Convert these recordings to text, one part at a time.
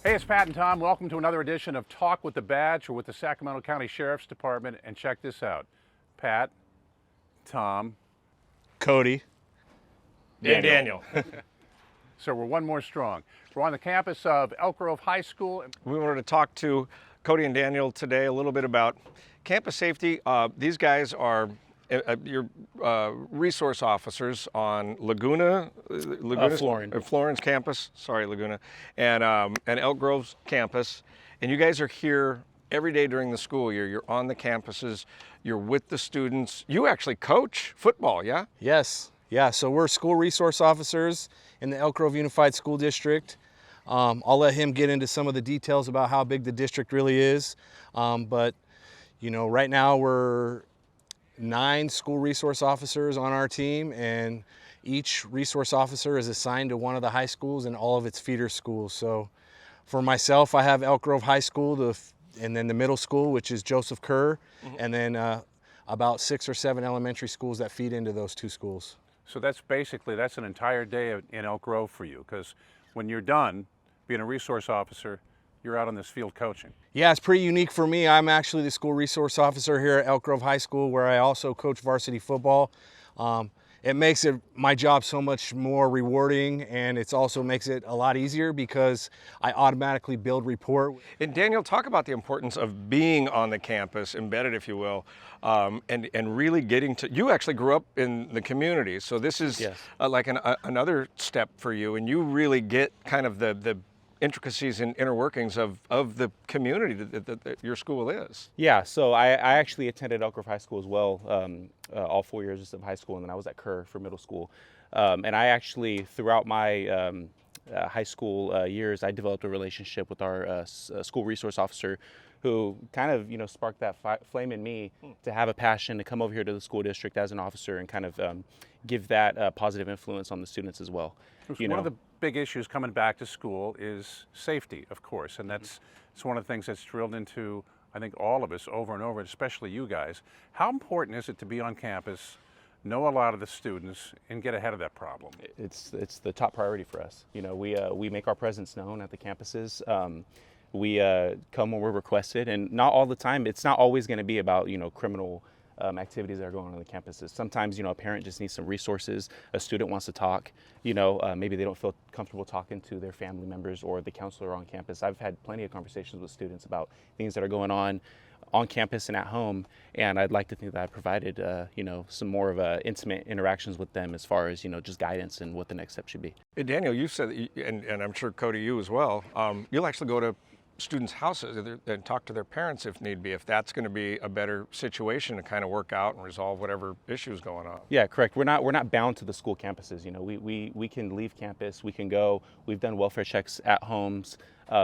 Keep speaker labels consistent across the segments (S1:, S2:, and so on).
S1: Hey, it's Pat and Tom. Welcome to another edition of Talk with the Badge or with the Sacramento County Sheriff's Department. And check this out. Pat, Tom,
S2: Cody,
S3: and Daniel.
S1: So we're one more strong. We're on the campus of Elk Grove High School.
S3: We wanted to talk to Cody and Daniel today a little bit about campus safety. These guys are your resource officers on Florence campus. Sorry, Laguna, and Elk Grove's campus. And you guys are here every day during the school year. You're on the campuses. You're with the students. You actually coach football, yeah?
S2: Yes. Yeah, so we're school resource officers in the Elk Grove Unified School District. I'll let him get into some of the details about how big the district really is. But, you know, right now we're 9 school resource officers on our team, and each resource officer is assigned to one of the high schools and all of its feeder schools. So for myself, I have Elk Grove High School, and then the middle school, which is Joseph Kerr, and then about 6 or 7 elementary schools that feed into those 2 schools.
S1: So that's an entire day in Elk Grove for you, because when you're done being a resource officer, you're out on this field coaching.
S2: Yeah, it's pretty unique for me. I'm actually the school resource officer here at Elk Grove High School, where I also coach varsity football. It makes my job so much more rewarding, and it also makes it a lot easier because I automatically build rapport.
S3: And Daniel, talk about the importance of being on the campus, embedded, if you will, and really getting to. You actually grew up in the community, so this is
S2: Yes.
S3: like another step for you, and you really get kind of the intricacies and inner workings of the community that your school is.
S4: Yeah, so I actually attended Elk Grove High School as well, all 4 years of high school, and then I was at Kerr for middle school. And I actually, throughout my high school years, I developed a relationship with our school resource officer, who kind of, sparked that flame in me to have a passion to come over here to the school district as an officer and kind of give that positive influence on the students as well.
S1: One of the big issues coming back to school is safety, of course, and it's one of the things that's drilled into, I think, all of us over and over, especially you guys. How important is it to be on campus, know a lot of the students, and get ahead of that problem?
S4: It's the top priority for us. We make our presence known at the campuses. We come when we're requested, and not all the time. It's not always going to be about criminal activities that are going on the campuses. Sometimes a parent just needs some resources. A student wants to talk. Maybe they don't feel comfortable talking to their family members or the counselor on campus. I've had plenty of conversations with students about things that are going on campus and at home, and I'd like to think that I provided some more of intimate interactions with them as far as just guidance and what the next step should be.
S3: Hey, Daniel, you said, and I'm sure Cody, you as well, you'll actually go to students' houses and talk to their parents if need be, if that's going to be a better situation to kind of work out and resolve whatever issues going on.
S4: Yeah, correct. We're not bound to the school campuses. We can leave campus. We can go. We've done welfare checks at homes,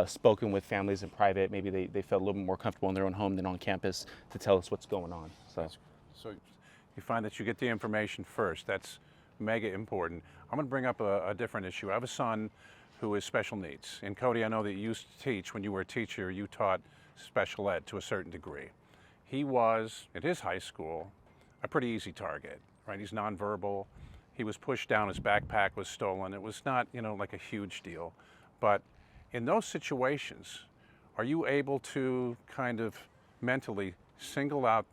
S4: spoken with families in private. Maybe they felt a little bit more comfortable in their own home than on campus to tell us what's going on.
S1: So you find that you get the information first. That's mega important. I'm going to bring up a different issue. I have a son who is special needs. And Cody, I know that you used to teach. When you were a teacher, you taught special ed to a certain degree. He was, at his high school, a pretty easy target, right? He's nonverbal. He was pushed down, his backpack was stolen. It was not, like a huge deal. But in those situations, are you able to kind of mentally single out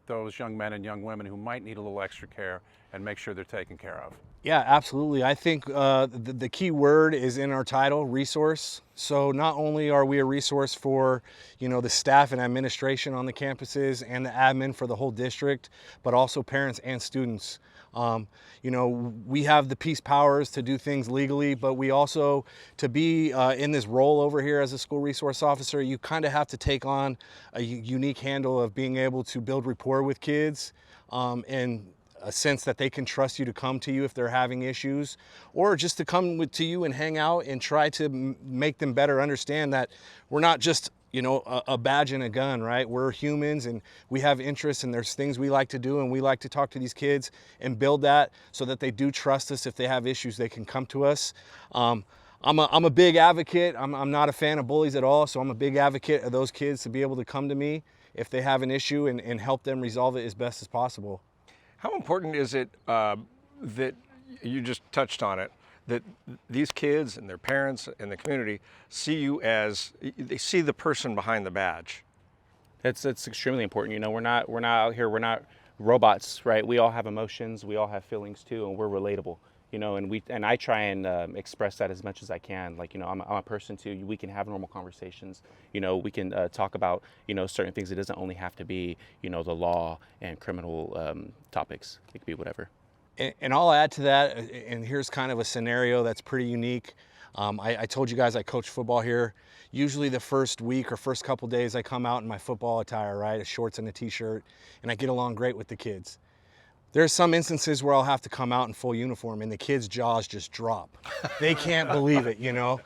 S1: those young men and young women who might need a little extra care and make sure they're taken care of?
S2: Yeah, absolutely. I think the key word is in our title, resource. So not only are we a resource for, the staff and administration on the campuses and the admin for the whole district, but also parents and students. We have the peace powers to do things legally, but we also, to be in this role over here as a school resource officer, you kind of have to take on a unique handle of being able to build rapport with kids and a sense that they can trust you to come to you if they're having issues, or just to come to you and hang out and try to make them better understand that we're not just a badge and a gun, right? We're humans and we have interests, and there's things we like to do, and we like to talk to these kids and build that so that they do trust us. If they have issues, they can come to us. I'm a big advocate. I'm not a fan of bullies at all, so I'm a big advocate of those kids to be able to come to me if they have an issue and help them resolve it as best as possible.
S3: How important is it that you just touched on it, that these kids and their parents and the community see you as, they see the person behind the badge.
S4: It's extremely important. You know, we're not out here. We're not robots, right? We all have emotions. We all have feelings too, and we're relatable. You know, and I try and express that as much as I can. Like, you know, I'm a person too. We can have normal conversations. You know, we can talk about, you know, certain things. It doesn't only have to be, you know, the law and criminal topics. It could be whatever.
S2: And I'll add to that, and here's kind of a scenario that's pretty unique. I told you guys I coach football here. Usually the first week or first couple days I come out in my football attire, right? A shorts and a t-shirt, and I get along great with the kids. There's some instances where I'll have to come out in full uniform and the kids' jaws just drop. They can't believe it, you know?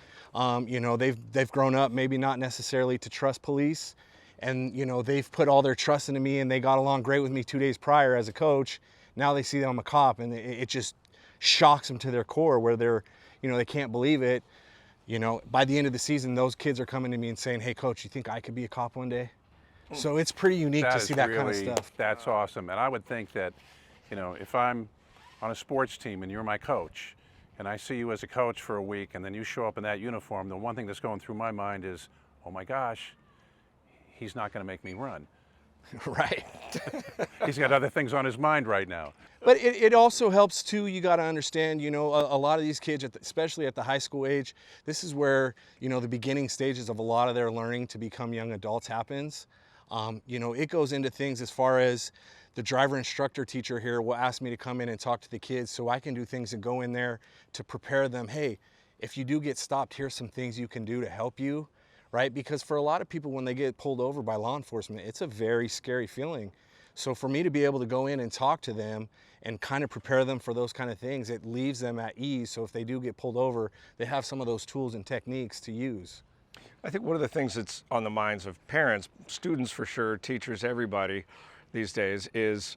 S2: You know, they've grown up maybe not necessarily to trust police, and you know, they've put all their trust into me and they got along great with me 2 days prior as a coach. Now they see that I'm a cop and it just shocks them to their core where they're, you know, they can't believe it. You know, by the end of the season, those kids are coming to me and saying, "Hey coach, you think I could be a cop one day?" So it's pretty unique to see that kind of stuff.
S1: That's awesome. And I would think that, you know, if I'm on a sports team and you're my coach and I see you as a coach for a week and then you show up in that uniform, the one thing that's going through my mind is, oh my gosh, he's not going to make me run.
S2: Right.
S1: He's got other things on his mind right now.
S2: But it also helps too, you got to understand, you know, a lot of these kids, especially at the high school age, this is where, you know, the beginning stages of a lot of their learning to become young adults happens. You know, it goes into things as far as the driver instructor teacher here will ask me to come in and talk to the kids so I can do things and go in there to prepare them. Hey, if you do get stopped, here's some things you can do to help you, right? Because for a lot of people, when they get pulled over by law enforcement, it's a very scary feeling. So for me to be able to go in and talk to them and kind of prepare them for those kind of things, it leaves them at ease. So if they do get pulled over, they have some of those tools and techniques to use.
S3: I think one of the things that's on the minds of parents, students for sure, teachers, everybody these days is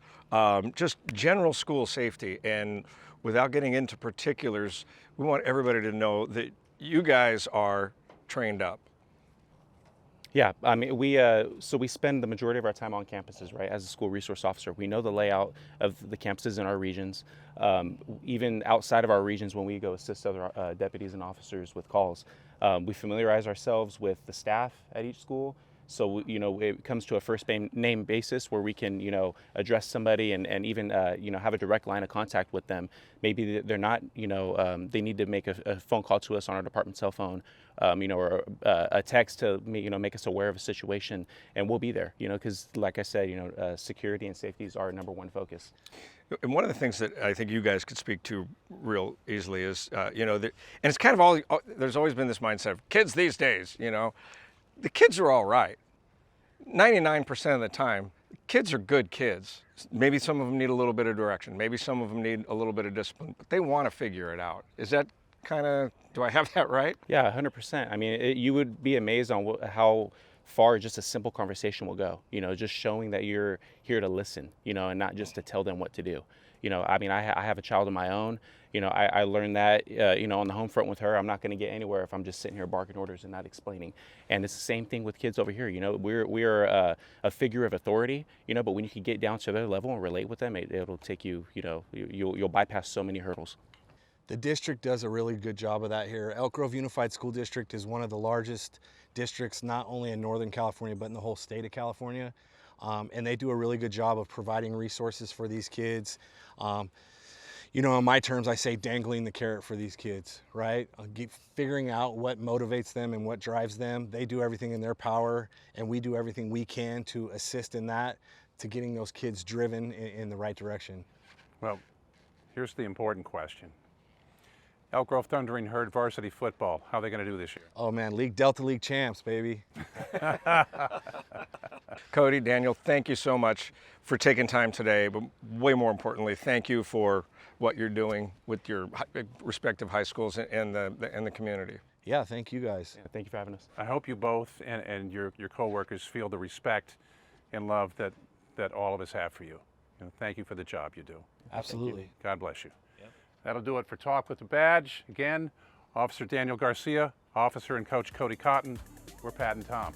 S3: just general school safety. And without getting into particulars, we want everybody to know that you guys are trained up.
S4: Yeah, I mean, so we spend the majority of our time on campuses, right? As a school resource officer, we know the layout of the campuses in our regions. Even outside of our regions, when we go assist other deputies and officers with calls, we familiarize ourselves with the staff at each school. So, you know, it comes to a first name basis where we can, you know, address somebody and even, you know, have a direct line of contact with them. Maybe they're not, you know, they need to make a phone call to us on our department cell phone, you know, or a text to, you know, make us aware of a situation, and we'll be there, you know, because like I said, you know, security and safety is our number one focus.
S3: And one of the things that I think you guys could speak to real easily is, you know, and it's kind of there's always been this mindset of kids these days, you know. The kids are all right. 99% of the time, kids are good kids. Maybe some of them need a little bit of direction. Maybe some of them need a little bit of discipline, but they want to figure it out. Is that kind of, do I have that right?
S4: Yeah, 100%. I mean, you would be amazed on how far just a simple conversation will go. You know, just showing that you're here to listen, you know, and not just to tell them what to do. You know, I mean, I have a child of my own. You know, I learned that, you know, on the home front with her, I'm not going to get anywhere if I'm just sitting here barking orders and not explaining. And it's the same thing with kids over here. You know, we are a figure of authority, you know, but when you can get down to their level and relate with them, it'll take you, you know, you'll bypass so many hurdles.
S2: The district does a really good job of that here. Elk Grove Unified School District is one of the largest districts, not only in Northern California, but in the whole state of California. And they do a really good job of providing resources for these kids. You know, in my terms, I say dangling the carrot for these kids, right? Figuring out what motivates them and what drives them. They do everything in their power, and we do everything we can to assist in that, to getting those kids driven in the right direction.
S1: Well, here's the important question. Elk Grove Thundering Herd varsity football, how are they going to do this year?
S2: Oh man, Delta League champs, baby.
S3: Cody, Daniel, thank you so much for taking time today, but way more importantly, thank you for what you're doing with your respective high schools and the community.
S2: Yeah, thank you guys.
S4: Yeah, thank you for having us.
S1: I hope you both and your co-workers feel the respect and love that all of us have for you. And thank you for the job you do.
S2: Absolutely.
S1: God bless you. Yep. That'll do it for Talk with the Badge. Again, Officer Daniel Garcia, Officer and Coach Cody Cotton. We're Pat and Tom.